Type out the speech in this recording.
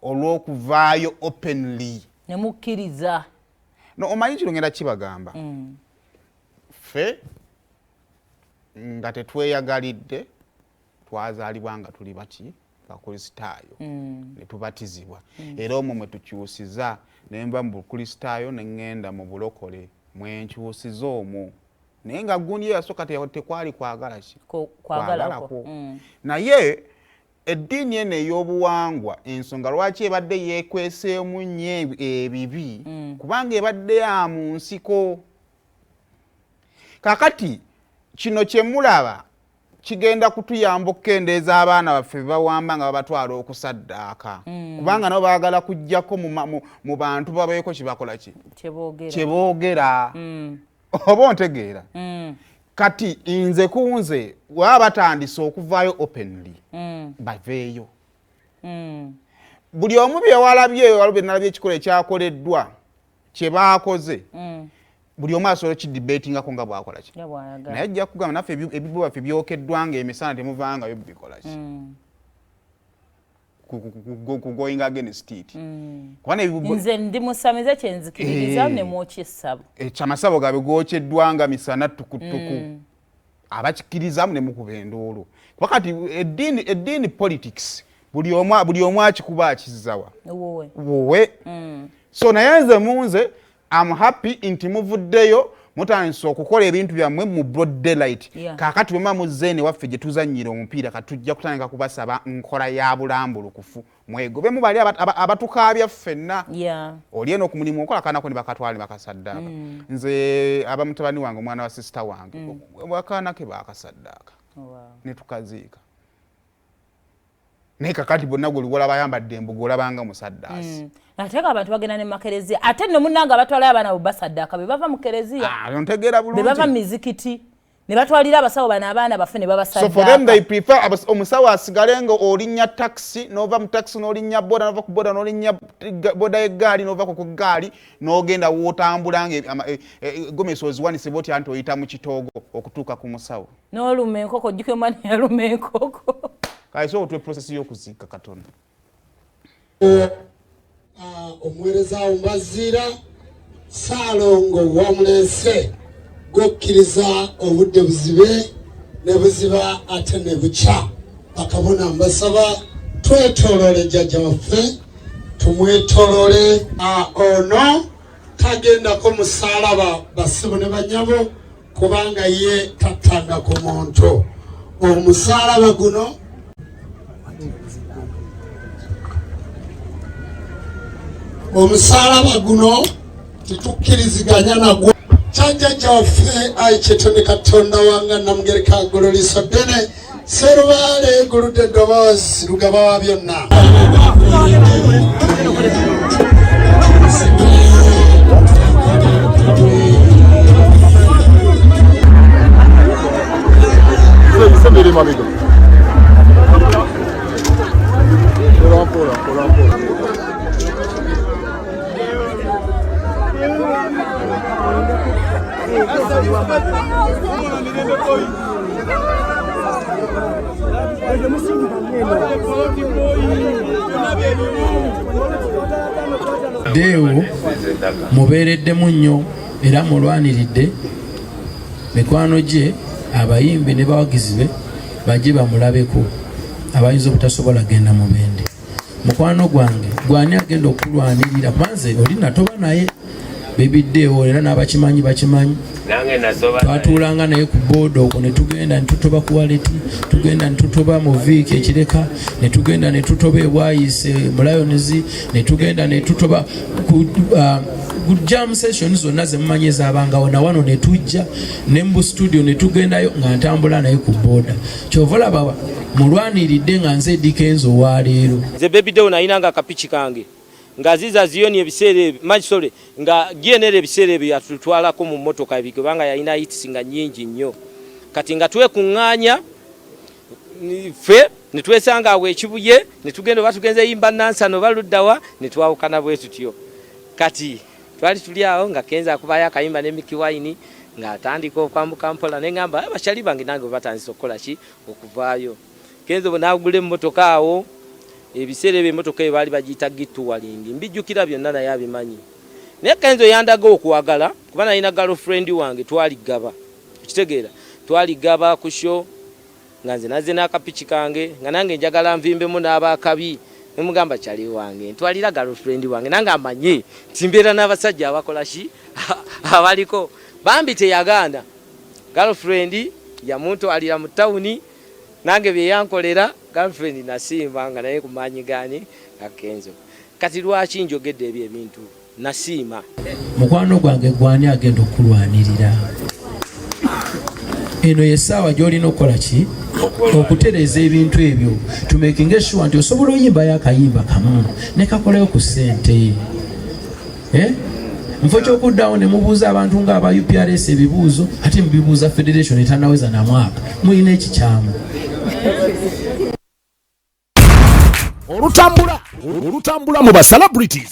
olw'okuvaayo openly ne mukkiriza. No, omanyi kino ngenda kibagamba. Ffe nga tetweyagalidde twazaalibwa nga tuli baki bakristaayo ne tubatizibwa. Era omwo mwe tukyusiza ne mba mu bukristaayo ne ŋŋenda mu bulokole mwenkyusiza omwo. Naye nga gundi eyo yasooka tekwali kwagala ki? Kwagalako. Naye eddiini eno ey'obuwangwa ensonga lwaki ebadde yeekweseemu nnyo ebibi kubanga ebadde ya mu nsiko. Kakati kino kye mulaba kigenda kutuyamba okukendeeza abaana baffe bawamba nga babatwala okusaddaaka kubanga nabo baagala kujjako mu bantu babeeko kibakola ki kyeboogera oba ontegeera. Kati nze kunze waba batandise okuvaayo openly baveeyo. Buli omu byewalabye waliwo bye ekikola ekyakoleddwa kye baakoze buli omu asobola kidibetingako nga bwakola ki. Naye ajja kugamba naffe ebibo baffe byokeddwa nga emisana temuvangayo bikola ki going against it. Nze ndi musamize kyenzikiririza ne mwokisabo. Ekyamasabo gabe gwokeddwa nga misana tukutuku. Abakikirizamu ne mukuba enduulu. Wakati eddiini politics buli omu akikuba akizzawa. Wowe. So naye nze munze I'm happy nti muvuddeyo mutandise okukola ebintu byammwe mu broad daylight. Kaakati bwe muzze ne waffe gye tuzannyira omupiira katujja kutandika kubasaba nkola ya bulambulukufu mwegobe mu bali abatukaabya ffenna. Oli eno ku mulimu okola kanako ne bakatwala ne bakasaddaaka. Nze abamutabani wange omwana wa sister wange bwakaanake bakasaddaaka ne tukaziika. Naye kakati bonna gwe olwola bayambadde embugo olabanga musaddaasi. Ate abantu bagenda ne makerezia ate nno munnanga abatwala abaana bubasaddaaka be bava mu kereziya. Ntegeera bulungi. Be bava mu mizikiti ne batwalira abasawo bano abaana baffe ne babasaddaaka. So for them they prefer omusawo asigale nga olinnya taxi n'ova mu taxi n'olinnya boda n'ova ku boda n'olinnya boda y'eggaali n'ova ku ggaali n'ogenda w'otambula nga gomesi oziwanise bw'otya nti oyita mu kitoogo okutuuka ku musawo. N'oluma enkoko ojjuke omwana yaluma enkoko. Kaiso otwe process y'okuziika Katonda. Omuweereza Mbazira Ssaalongo wamulese gokkiriza obudde buzibe ne buziba ate ne bukya. Bakabona mbasaba twetoolole jjajja waffe tumwetoolole. Ono tagendako musaalaba basibo ne banyabo kubanga ye tattanga ku muntu. Omusaalaba guno omusaalaba guno tetukkiriziganya nagwo. Jjajja waffe Ayi Kyetone Katonda wange Namugereka Agololiiso ddene Sserubaale guludde eddoboozi lugaba wa byonna. Deo mubeereddemu nnyo era mulwaniridde mikwano gye abayimbi ne bawagizi be bajje bamulabeko abayinza obutasobola genda mu bende. Mukwano gwange gwani agenda okulwanirira manze oli natoba naye Baby Deo era n'abakimanyi bakimanyi. Twatuulanga naye ku booda okwo ne tugenda ne tutoba ku waleti, tugenda ne tutoba mu viiki ekireka, ne tugenda ne tutoba ebwayise mu Lions, ne tugenda ne tutoba ku jam session zonna ze mumanyi ezaabangawo na wano ne tujja ne mu studio ne tugendayo nga ntambula naye ku booda. Kyova olaba mulwaniridde nga nze Dikenzo wa leero. Nze Baby Deo nayinanga akapichi kange nga ziza ziyoni ebiseere majisole nga gienere ebiseere ebyo yatutwalako mu mmotoka ebikubanga yalina hits nga nnyingi nnyo. Kati nga twekuŋŋaanya ffe ne twesanga awo ekibuye ne tugenda oba tugenze yimba nansano baluddawa ne twawukana bwe tutyo. Kati twali tuli awo nga Kenza akubayo akayimba ne Mickey Wine nga atandika okwambuka mpola ne ngamba abakyali bange nange batandise okukola ki okuvaayo. Kenzo naagula emmotoka awo ebiseera ebyo emmotoka eyo baali bagiyita gituwalingi mbijjukira byonna naye abimanyi naye Kenzo yandaga okuwagala kuba nalina girlfriend wange twaligaba okitegeera twaligaba ku show nga nze nazze n'akapiki kange nga nange njagala nvimbemu n'abaakabi nemugamba kyali wange ntwalira girlfriend wange nange amanye timbeera n'abasajja abakola ki abaliko bambi teyaganda girlfriend yamuntwalira mu tawuni nange bye yankolera girlfriend nasiima nga naye kumanyi gani Kenzo kati lwaki njogedde ebyo ebintu nasiima mukwano gwange gwani agenda okulwanirira eno yessaawa gy'olina okukola ki okutereeza ebintu ebyo tumekinga sure nti osobola oyimbayo akayimba kamu ne kakoleyo ku ssente mufo ky'okuddawo ne mubuuza abantu ng'aba UPRS ebibuuzo ate mubibuuza federation etannaweza na mwaka mulina ekikyamu olutambula mu ba celebrities